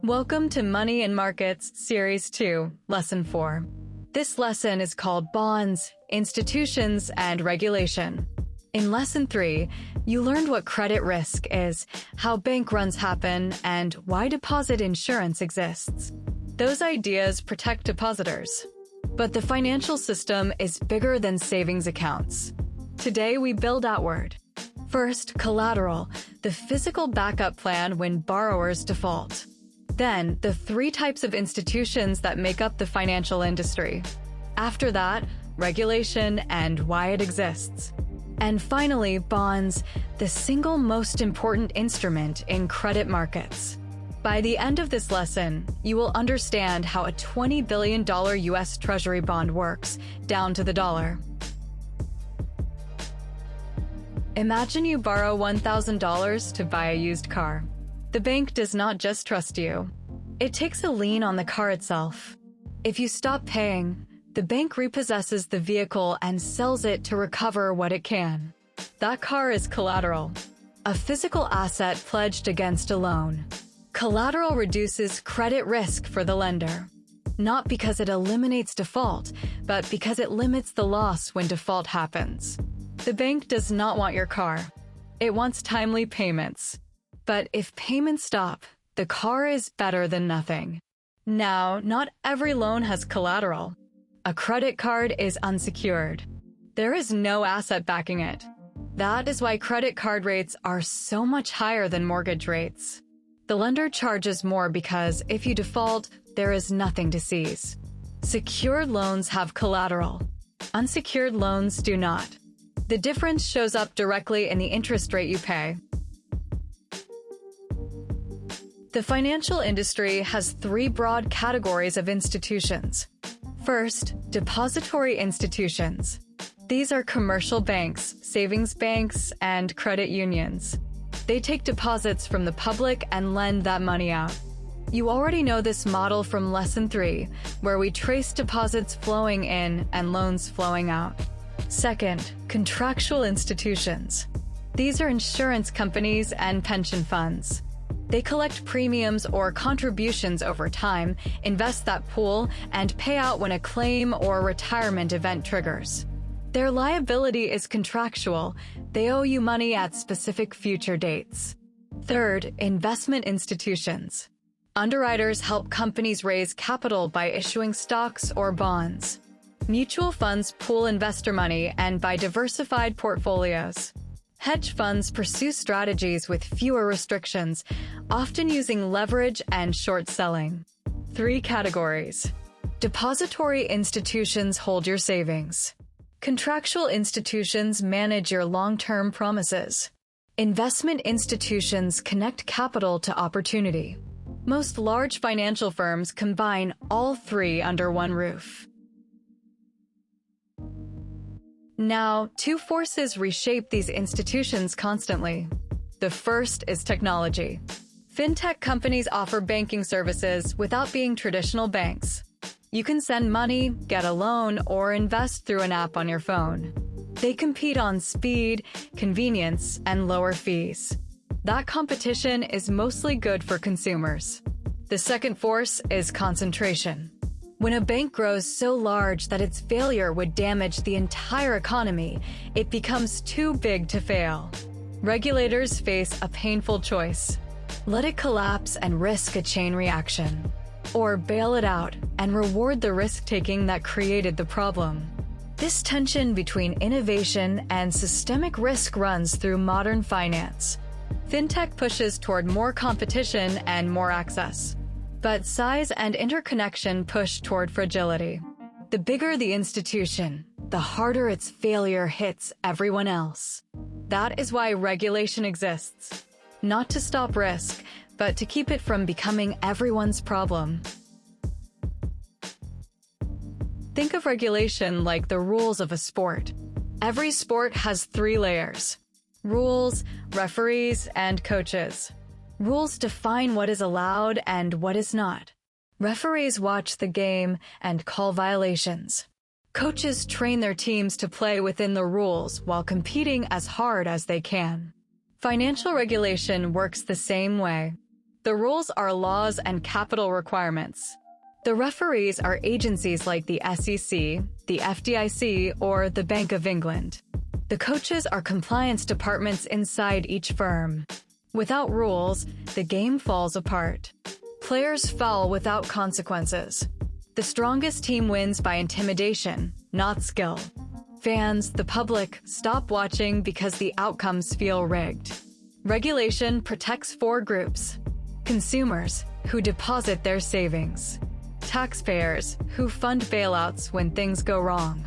Welcome to Money and Markets Series 2, Lesson 4. This lesson is called Bonds, Institutions, and Regulation. In Lesson 3, you learned what credit risk is, how bank runs happen, and why deposit insurance exists. Those ideas protect depositors. But the financial system is bigger than savings accounts. Today, we build outward. First, collateral, the physical backup plan when borrowers default. Then, the 3 types of institutions that make up the financial industry. After that, regulation and why it exists. And finally, bonds, the single most important instrument in credit markets. By the end of this lesson, you will understand how a $20 billion US Treasury bond works, down to the dollar. Imagine you borrow $1,000 to buy a used car. The bank does not just trust you. It takes a lien on the car itself. If you stop paying, the bank repossesses the vehicle and sells it to recover what it can. That car is collateral, a physical asset pledged against a loan. Collateral reduces credit risk for the lender, not because it eliminates default, but because it limits the loss when default happens. The bank does not want your car. It wants timely payments. But if payments stop, the car is better than nothing. Now, not every loan has collateral. A credit card is unsecured. There is no asset backing it. That is why credit card rates are so much higher than mortgage rates. The lender charges more because if you default, there is nothing to seize. Secured loans have collateral. Unsecured loans do not. The difference shows up directly in the interest rate you pay. The financial industry has 3 broad categories of institutions. First, depository institutions. These are commercial banks, savings banks, and credit unions. They take deposits from the public and lend that money out. You already know this model from Lesson 3, where we trace deposits flowing in and loans flowing out. Second, contractual institutions. These are insurance companies and pension funds. They collect premiums or contributions over time, invest that pool, and pay out when a claim or retirement event triggers. Their liability is contractual. They owe you money at specific future dates. Third, investment institutions. Underwriters help companies raise capital by issuing stocks or bonds. Mutual funds pool investor money and buy diversified portfolios. Hedge funds pursue strategies with fewer restrictions, often using leverage and short selling. 3 categories. Depository institutions hold your savings. Contractual institutions manage your long-term promises. Investment institutions connect capital to opportunity. Most large financial firms combine all 3 under one roof. Now, 2 forces reshape these institutions constantly. The first is technology. FinTech companies offer banking services without being traditional banks. You can send money, get a loan, or invest through an app on your phone. They compete on speed, convenience, and lower fees. That competition is mostly good for consumers. The second force is concentration. When a bank grows so large that its failure would damage the entire economy, it becomes too big to fail. Regulators face a painful choice. Let it collapse and risk a chain reaction. Or bail it out and reward the risk-taking that created the problem. This tension between innovation and systemic risk runs through modern finance. FinTech pushes toward more competition and more access. But size and interconnection push toward fragility. The bigger the institution, the harder its failure hits everyone else. That is why regulation exists. Not to stop risk, but to keep it from becoming everyone's problem. Think of regulation like the rules of a sport. Every sport has 3 layers: rules, referees, and coaches. Rules define what is allowed and what is not. Referees watch the game and call violations. Coaches train their teams to play within the rules while competing as hard as they can. Financial regulation works the same way. The rules are laws and capital requirements. The referees are agencies like the SEC, the FDIC, or the Bank of England. The coaches are compliance departments inside each firm. Without rules, the game falls apart. Players foul without consequences. The strongest team wins by intimidation, not skill. Fans, the public, stop watching because the outcomes feel rigged. Regulation protects four groups: consumers, who deposit their savings; taxpayers, who fund bailouts when things go wrong;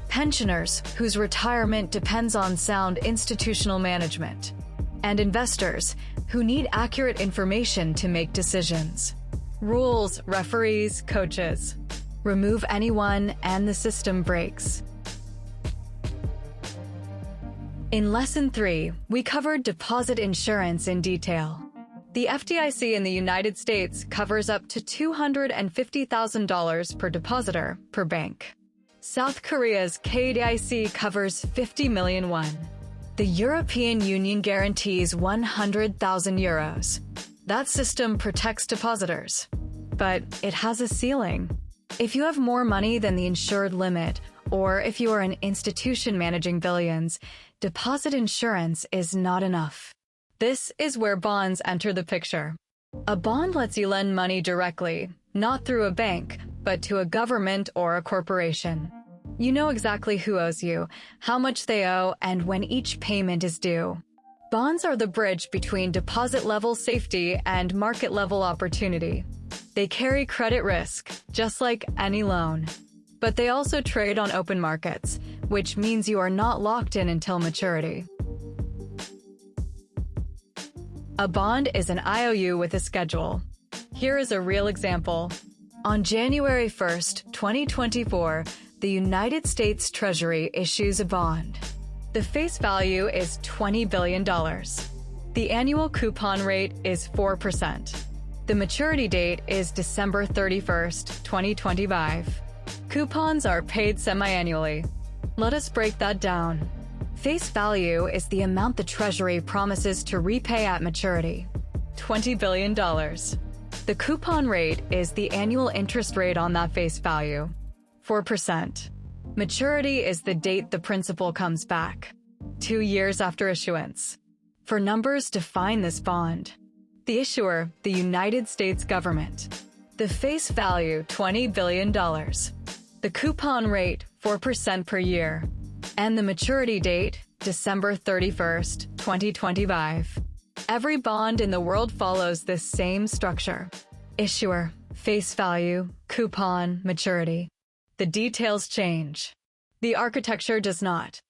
pensioners, whose retirement depends on sound institutional management; and investors, who need accurate information to make decisions. Rules, referees, coaches. Remove anyone and the system breaks. In Lesson 3, we covered deposit insurance in detail. The FDIC in the United States covers up to $250,000 per depositor per bank. South Korea's KDIC covers 50 million won. The European Union guarantees 100,000 euros. That system protects depositors. But it has a ceiling. If you have more money than the insured limit, or if you are an institution managing billions, deposit insurance is not enough. This is where bonds enter the picture. A bond lets you lend money directly, not through a bank, but to a government or a corporation. You know exactly who owes you, how much they owe, and when each payment is due. Bonds are the bridge between deposit-level safety and market-level opportunity. They carry credit risk, just like any loan. But they also trade on open markets, which means you are not locked in until maturity. A bond is an IOU with a schedule. Here is a real example. On January 1st, 2024, the United States Treasury issues a bond. The face value is $20 billion. The annual coupon rate is 4%. The maturity date is December 31st, 2025. Coupons are paid semi-annually. Let us break that down. Face value is the amount the Treasury promises to repay at maturity. $20 billion. The coupon rate is the annual interest rate on that face value. 4%. Maturity is the date the principal comes back. 2 years after issuance. For numbers define this bond. The issuer, the United States government. The face value, $20 billion. The coupon rate, 4% per year. And the maturity date, December 31st, 2025. Every bond in the world follows this same structure. Issuer, face value, coupon, maturity. The details change. The architecture does not.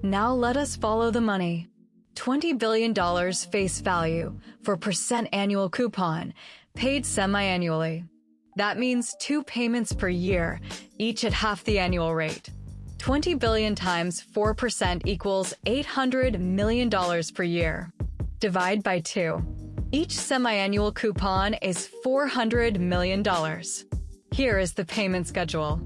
Now let us follow the money. $20 billion face value, 4% annual coupon, paid semi-annually. That means 2 payments per year, each at half the annual rate. 20 billion times 4% equals $800 million per year. Divide by 2. Each semi-annual coupon is $400 million. Here is the payment schedule.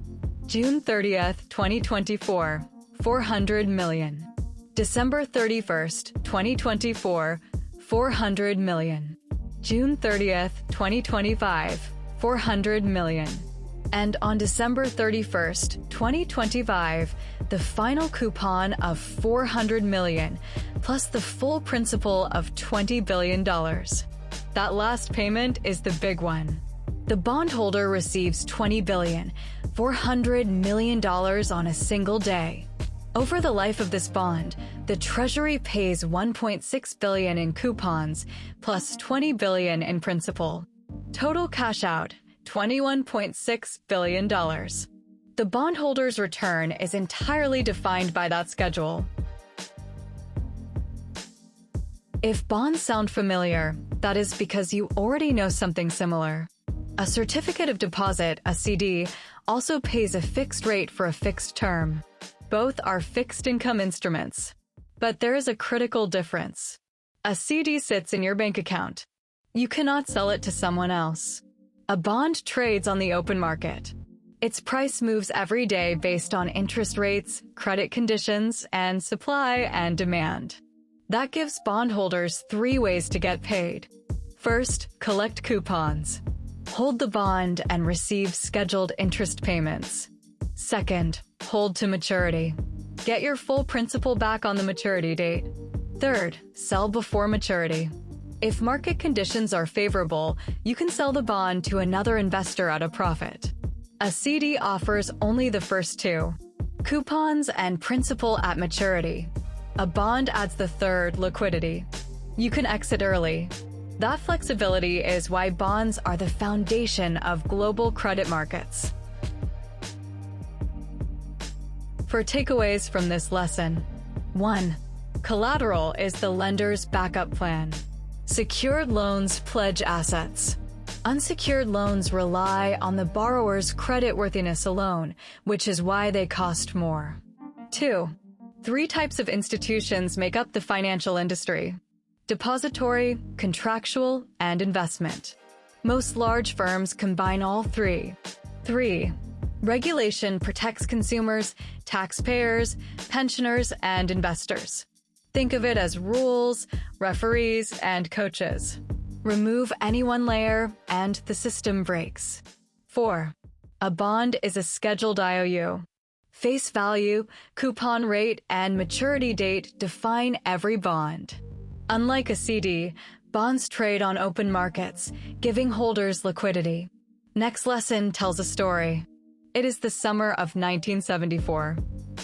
June 30th, 2024, $400 million. December 31st, 2024, $400 million. June 30th, 2025, $400 million. And on December 31st, 2025, the final coupon of $400 million, plus the full principal of $20 billion. That last payment is the big one. The bondholder receives $20,400 million on a single day. Over the life of this bond, the Treasury pays $1.6 billion in coupons, plus $20 billion in principal. Total cash out, $21.6 billion. The bondholder's return is entirely defined by that schedule. If bonds sound familiar, that is because you already know something similar. A certificate of deposit, a CD, also pays a fixed rate for a fixed term. Both are fixed income instruments. But there is a critical difference. A CD sits in your bank account. You cannot sell it to someone else. A bond trades on the open market. Its price moves every day based on interest rates, credit conditions, and supply and demand. That gives bondholders 3 ways to get paid. First, collect coupons. Hold the bond and receive scheduled interest payments. Second, hold to maturity. Get your full principal back on the maturity date. Third, sell before maturity. If market conditions are favorable, you can sell the bond to another investor at a profit. A CD offers only the first 2, coupons and principal at maturity. A bond adds the third, liquidity. You can exit early. That flexibility is why bonds are the foundation of global credit markets. For takeaways from this lesson: 1. Collateral is the lender's backup plan. Secured loans pledge assets. Unsecured loans rely on the borrower's creditworthiness alone, which is why they cost more. 2. 3 types of institutions make up the financial industry: depository, contractual, and investment. Most large firms combine all 3. 3. Regulation protects consumers, taxpayers, pensioners, and investors. Think of it as rules, referees, and coaches. Remove any one layer, and the system breaks. 4. A bond is a scheduled IOU. Face value, coupon rate, and maturity date define every bond. Unlike a CD, bonds trade on open markets, giving holders liquidity. Next lesson tells a story. It is the summer of 1974.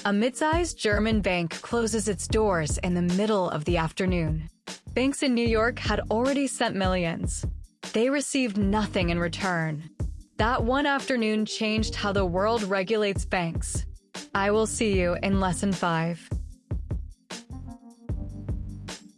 A mid-sized German bank closes its doors in the middle of the afternoon. Banks in New York had already sent millions. They received nothing in return. That one afternoon changed how the world regulates banks. I will see you in Lesson 5.